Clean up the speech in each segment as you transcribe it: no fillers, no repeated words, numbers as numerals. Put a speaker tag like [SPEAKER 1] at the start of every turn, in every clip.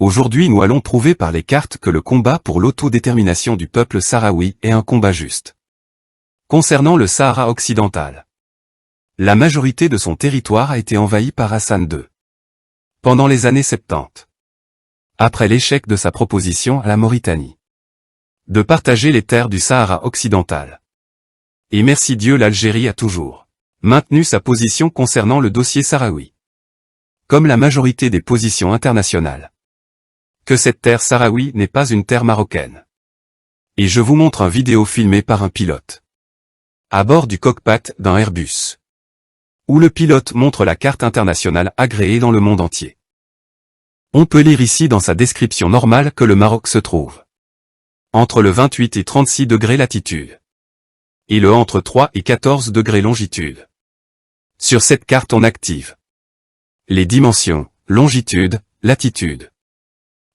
[SPEAKER 1] Aujourd'hui nous allons prouver par les cartes que le combat pour l'autodétermination du peuple sahraoui est un combat juste. Concernant le Sahara occidental, la majorité de son territoire a été envahi par Hassan II pendant les années 70. Après l'échec de sa proposition à la Mauritanie de partager les terres du Sahara occidental. Et merci Dieu, l'Algérie a toujours maintenu sa position concernant le dossier sahraoui, comme la majorité des positions internationales, que cette terre sahraoui n'est pas une terre marocaine. Et je vous montre une vidéo filmée par un pilote à bord du cockpit d'un Airbus, où le pilote montre la carte internationale agréée dans le monde entier. On peut lire ici dans sa description normale que le Maroc se trouve entre le 28 et 36 degrés latitude, et le entre 3 et 14 degrés longitude. Sur cette carte on active les dimensions, longitude, latitude,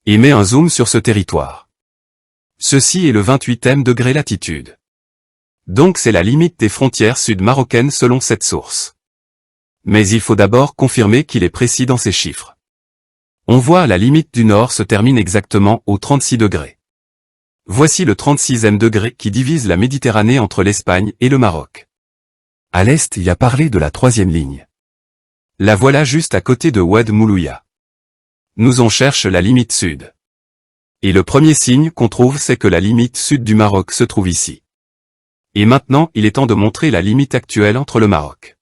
[SPEAKER 1] et met un zoom sur ce territoire. Ceci est le 28e degré latitude. Donc c'est la limite des frontières sud-marocaines selon cette source. Mais il faut d'abord confirmer qu'il est précis dans ces chiffres. On voit la limite du nord se termine exactement au 36 degrés. Voici le 36e degré qui divise la Méditerranée entre l'Espagne et le Maroc. À l'est, il a parlé de la 3e ligne. La voilà juste à côté de Oued Moulouya. Nous on cherche la limite sud. Et le premier signe qu'on trouve c'est que la limite sud du Maroc se trouve ici. Et maintenant il est temps de montrer la limite actuelle entre le Maroc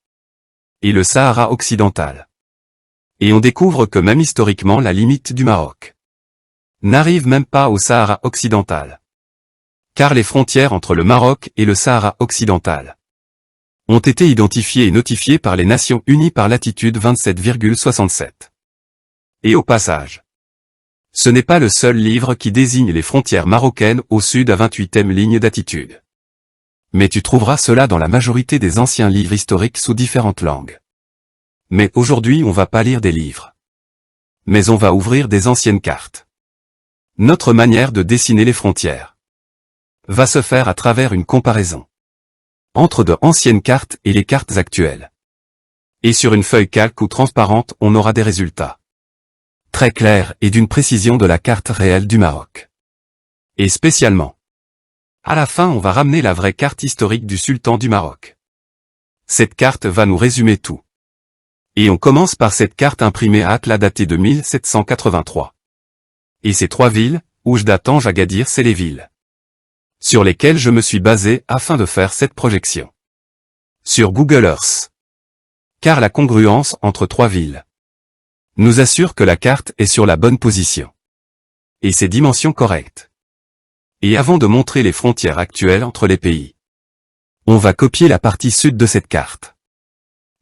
[SPEAKER 1] et le Sahara occidental. Et on découvre que même historiquement la limite du Maroc n'arrive même pas au Sahara occidental. Car les frontières entre le Maroc et le Sahara occidental ont été identifiées et notifiées par les Nations Unies par latitude 27,67. Et au passage, ce n'est pas le seul livre qui désigne les frontières marocaines au sud à 28e ligne d'attitude. Mais tu trouveras cela dans la majorité des anciens livres historiques sous différentes langues. Mais aujourd'hui on va pas lire des livres, mais on va ouvrir des anciennes cartes. Notre manière de dessiner les frontières va se faire à travers une comparaison entre de anciennes cartes et les cartes actuelles. Et sur une feuille calque ou transparente, on aura des résultats très clairs et d'une précision de la carte réelle du Maroc. Et spécialement, à la fin on va ramener la vraie carte historique du sultan du Maroc. Cette carte va nous résumer tout. Et on commence par cette carte imprimée à Atla datée de 1783. Et ces 3 villes, Oujda, Tange, Agadir, c'est les villes sur lesquelles je me suis basé afin de faire cette projection sur Google Earth. Car la congruence entre 3 villes nous assure que la carte est sur la bonne position et ses dimensions correctes. Et avant de montrer les frontières actuelles entre les pays, on va copier la partie sud de cette carte.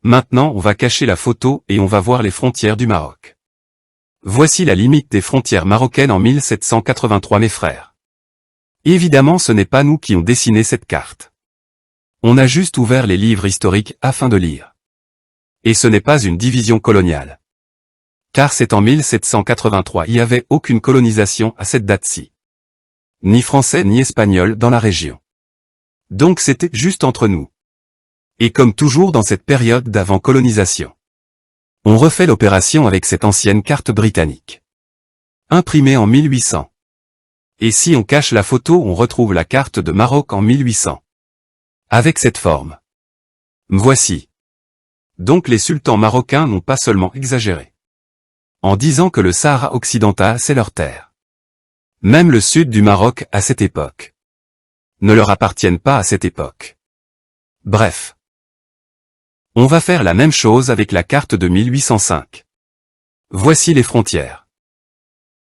[SPEAKER 1] Maintenant on va cacher la photo et on va voir les frontières du Maroc. Voici la limite des frontières marocaines en 1783 mes frères. Évidemment ce n'est pas nous qui ont dessiné cette carte. On a juste ouvert les livres historiques afin de lire. Et ce n'est pas une division coloniale. Car c'est en 1783 il n'y avait aucune colonisation à cette date-ci. Ni français ni espagnol dans la région. Donc c'était juste entre nous. Et comme toujours dans cette période d'avant colonisation, on refait l'opération avec cette ancienne carte britannique, imprimée en 1800. Et si on cache la photo on retrouve la carte de Maroc en 1800. Avec cette forme. Voici. Donc les sultans marocains n'ont pas seulement exagéré en disant que le Sahara occidental c'est leur terre. Même le sud du Maroc à cette époque ne leur appartiennent pas à cette époque. Bref. On va faire la même chose avec la carte de 1805. Voici les frontières.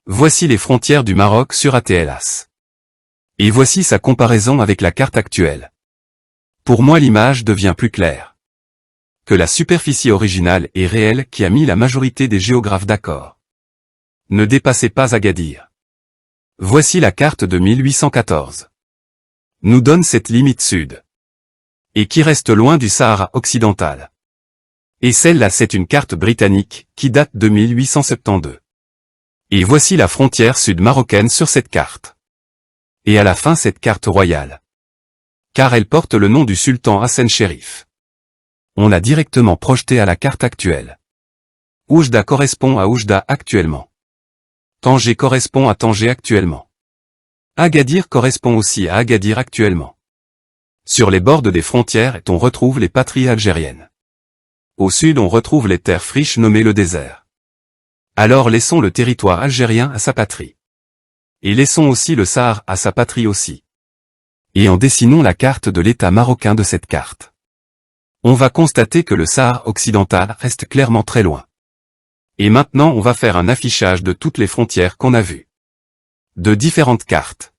[SPEAKER 1] Voici les frontières du Maroc sur Atlas. Et voici sa comparaison avec la carte actuelle. Pour moi l'image devient plus claire que la superficie originale et réelle qui a mis la majorité des géographes d'accord. Ne dépassez pas Agadir. Voici la carte de 1814. Nous donne cette limite sud. Et qui reste loin du Sahara occidental. Et celle-là c'est une carte britannique qui date de 1872. Et voici la frontière sud-marocaine sur cette carte. Et à la fin cette carte royale. Car elle porte le nom du sultan Hassan Chérif. On l'a directement projeté à la carte actuelle. Oujda correspond à Oujda actuellement. Tanger correspond à Tanger actuellement. Agadir correspond aussi à Agadir actuellement. Sur les bords des frontières on retrouve les patries algériennes. Au sud on retrouve les terres friches nommées le désert. Alors laissons le territoire algérien à sa patrie. Et laissons aussi le Sahara à sa patrie aussi. Et en dessinons la carte de l'État marocain de cette carte. On va constater que le Sahara occidental reste clairement très loin. Et maintenant on va faire un affichage de toutes les frontières qu'on a vues. De différentes cartes.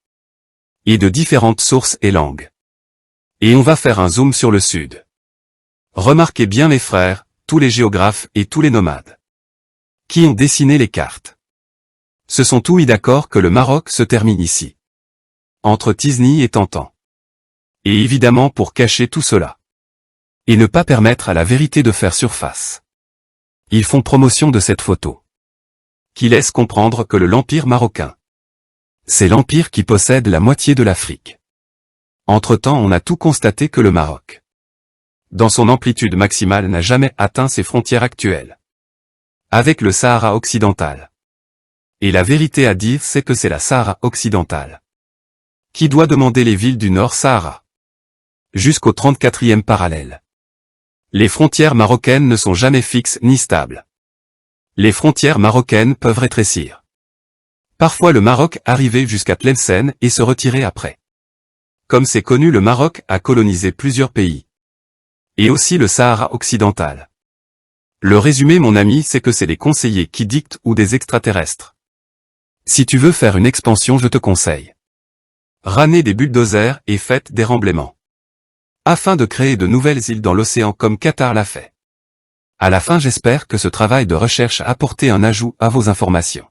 [SPEAKER 1] Et de différentes sources et langues. Et on va faire un zoom sur le sud. Remarquez bien mes frères, tous les géographes et tous les nomades. Qui ont dessiné les cartes. Ce sont tous d'accord que le Maroc se termine ici. Entre Tizni et Tantan. Et évidemment pour cacher tout cela. Et ne pas permettre à la vérité de faire surface. Ils font promotion de cette photo. Qui laisse comprendre que l'empire marocain. C'est l'empire qui possède la moitié de l'Afrique. Entre-temps on a tout constaté que le Maroc, dans son amplitude maximale n'a jamais atteint ses frontières actuelles. Avec le Sahara occidental. Et la vérité à dire c'est que c'est la Sahara occidentale. Qui doit demander les villes du Nord Sahara. Jusqu'au 34e parallèle. Les frontières marocaines ne sont jamais fixes ni stables. Les frontières marocaines peuvent rétrécir. Parfois le Maroc arrivait jusqu'à Tlemcen et se retirait après. Comme c'est connu le Maroc a colonisé plusieurs pays. Et aussi le Sahara occidental. Le résumé mon ami c'est que c'est les conseillers qui dictent ou des extraterrestres. Si tu veux faire une expansion je te conseille. Ramenez des bulldozers et faites des remblaiements. Afin de créer de nouvelles îles dans l'océan comme Qatar l'a fait. À la fin j'espère que ce travail de recherche a apporté un ajout à vos informations.